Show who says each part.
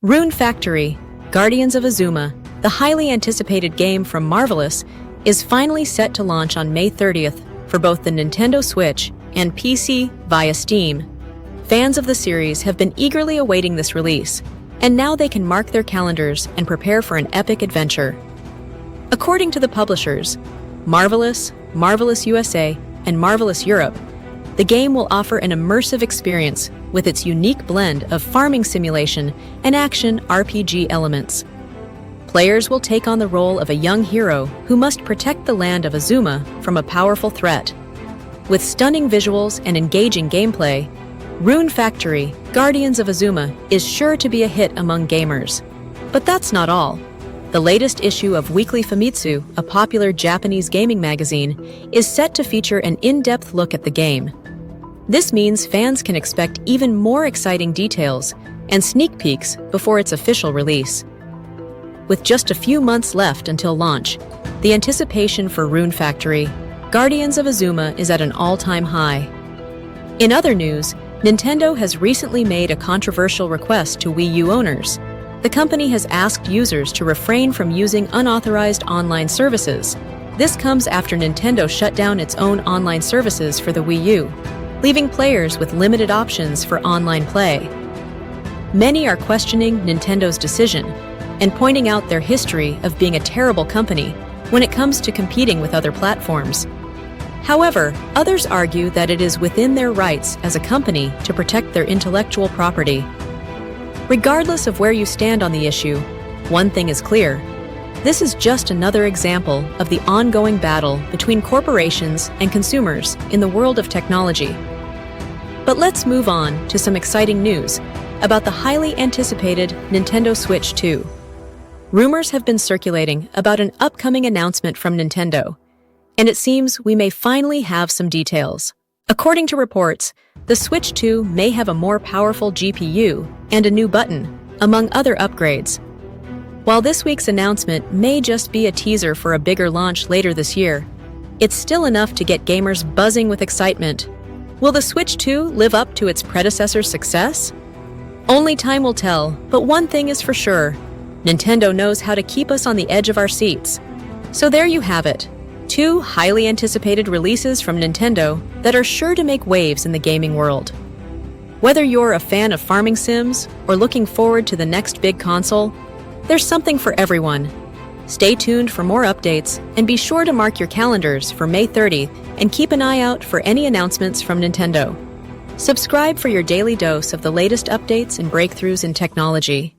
Speaker 1: Rune Factory, Guardians of Azuma, the highly anticipated game from Marvelous, is finally set to launch on May 30th for both the Nintendo Switch and PC via Steam. Fans of the series have been eagerly awaiting this release, and now they can mark their calendars and prepare for an epic adventure. According to the publishers, Marvelous, Marvelous USA, and Marvelous Europe, the game will offer an immersive experience with its unique blend of farming simulation and action RPG elements. Players will take on the role of a young hero who must protect the land of Azuma from a powerful threat. With stunning visuals and engaging gameplay, Rune Factory, Guardians of Azuma is sure to be a hit among gamers. But that's not all. The latest issue of Weekly Famitsu, a popular Japanese gaming magazine, is set to feature an in-depth look at the game. This means fans can expect even more exciting details and sneak peeks before its official release. With just a few months left until launch, the anticipation for Rune Factory, Guardians of Azuma is at an all-time high. In other news, Nintendo has recently made a controversial request to Wii U owners. The company has asked users to refrain from using unauthorized online services. This comes after Nintendo shut down its own online services for the Wii U, leaving players with limited options for online play. Many are questioning Nintendo's decision and pointing out their history of being a terrible company when it comes to competing with other platforms. However, others argue that it is within their rights as a company to protect their intellectual property. Regardless of where you stand on the issue, one thing is clear. This is just another example of the ongoing battle between corporations and consumers in the world of technology. But let's move on to some exciting news about the highly anticipated Nintendo Switch 2. Rumors have been circulating about an upcoming announcement from Nintendo, and it seems we may finally have some details. According to reports, the Switch 2 may have a more powerful GPU and a new button, among other upgrades. While this week's announcement may just be a teaser for a bigger launch later this year, it's still enough to get gamers buzzing with excitement. Will the Switch 2 live up to its predecessor's success? Only time will tell, but one thing is for sure. Nintendo knows how to keep us on the edge of our seats. So there you have it. Two highly anticipated releases from Nintendo that are sure to make waves in the gaming world. Whether you're a fan of farming sims or looking forward to the next big console, there's something for everyone. Stay tuned for more updates and be sure to mark your calendars for May 30th and keep an eye out for any announcements from Nintendo. Subscribe for your daily dose of the latest updates and breakthroughs in technology.